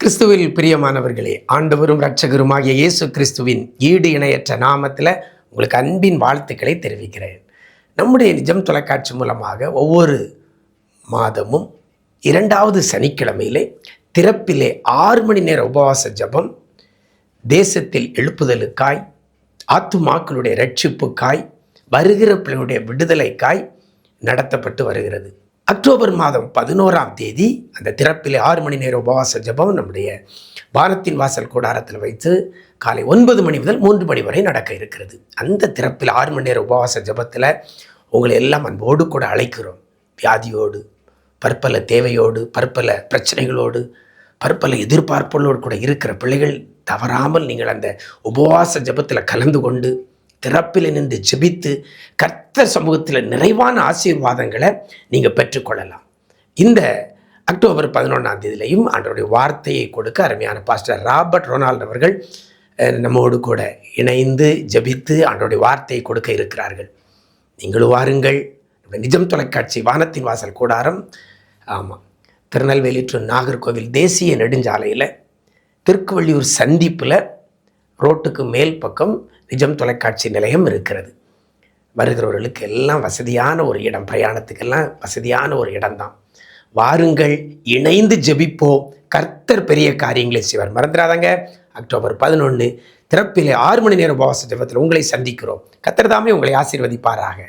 கிறிஸ்துவில் பிரியமானவர்களே, ஆண்டவரும் இரட்சகருமாகிய இயேசு கிறிஸ்துவின் ஈடு இணையற்ற நாமத்தில் உங்களுக்கு அன்பின் வாழ்த்துக்களை தெரிவிக்கிறேன். நம்முடைய நிஜம் தொலைக்காட்சி மூலமாக ஒவ்வொரு மாதமும் 2வது சனிக்கிழமையிலே திறப்பிலே 6 மணி நேர உபவாச ஜெபம், தேசத்தில் எழுப்புதலுக்காய், ஆத்துமாக்களுடைய இரட்சிப்புக்காய், வருகிற பிள்ளைகளுடைய விடுதலைக்காய் நடத்தப்பட்டு வருகிறது. அக்டோபர் மாதம் 11ஆம் தேதி அந்த திறப்பிலே 6 மணி நேர உபவாச ஜெபம் நம்முடைய வானத்தின் வாசல் கூடாரத்தில் வைத்து காலை 9 மணி முதல் 3 மணி வரை நடக்க இருக்கிறது. அந்த திறப்பில் 6 மணி நேர உபவாச ஜெபத்தில் உங்களை எல்லாம் அன்போடு கூட அழைக்கிறோம். வியாதியோடு, பற்பல தேவையோடு, பற்பல பிரச்சனைகளோடு, பற்பல எதிர்பார்ப்புகளோடு கூட இருக்கிற பிள்ளைகள் தவறாமல் நீங்கள் அந்த உபவாச ஜெபத்தில் கலந்து கொண்டு திறப்பில் நின்று ஜெபித்து கர்த்தர் சமூகத்தில் நிறைவான ஆசீர்வாதங்களை நீங்கள் பெற்றுக்கொள்ளலாம். இந்த அக்டோபர் 11ஆம் தேதியிலையும் ஆண்டவருடைய வார்த்தையை கொடுக்க அருமையான பாஸ்டர் ராபர்ட் ரொனால்ட் அவர்கள் நம்மோடு கூட இணைந்து ஜெபித்து ஆண்டவருடைய வார்த்தையை கொடுக்க இருக்கிறார்கள். நீங்களும் வாருங்கள். நிஜம் தொலைக்காட்சி வானத்தின் வாசல் கூடாரம், ஆமாம், திருநெல்வேலி டு நாகர்கோவில் தேசிய நெடுஞ்சாலையில் திருக்குவள்ளியூர் சந்திப்பில் ரோட்டுக்கு மேல் பக்கம் நிஜம் தொலைக்காட்சி நிலையம் இருக்கிறது. வருகிறவர்களுக்கு எல்லாம் வசதியான ஒரு இடம், பிரயாணத்துக்கெல்லாம் வசதியான ஒரு இடம்தான். வாருங்கள், இணைந்து ஜெபிப்போம். கர்த்தர் பெரிய காரியங்களை செய்வார். மறந்துடாதாங்க. அக்டோபர் 11 திறப்பிலே 6 மணி நேர உபவாச ஜெபத்தில் உங்களை சந்திக்கிறோம். கர்த்தர் தாமே உங்களை ஆசீர்வதிப்பாராக.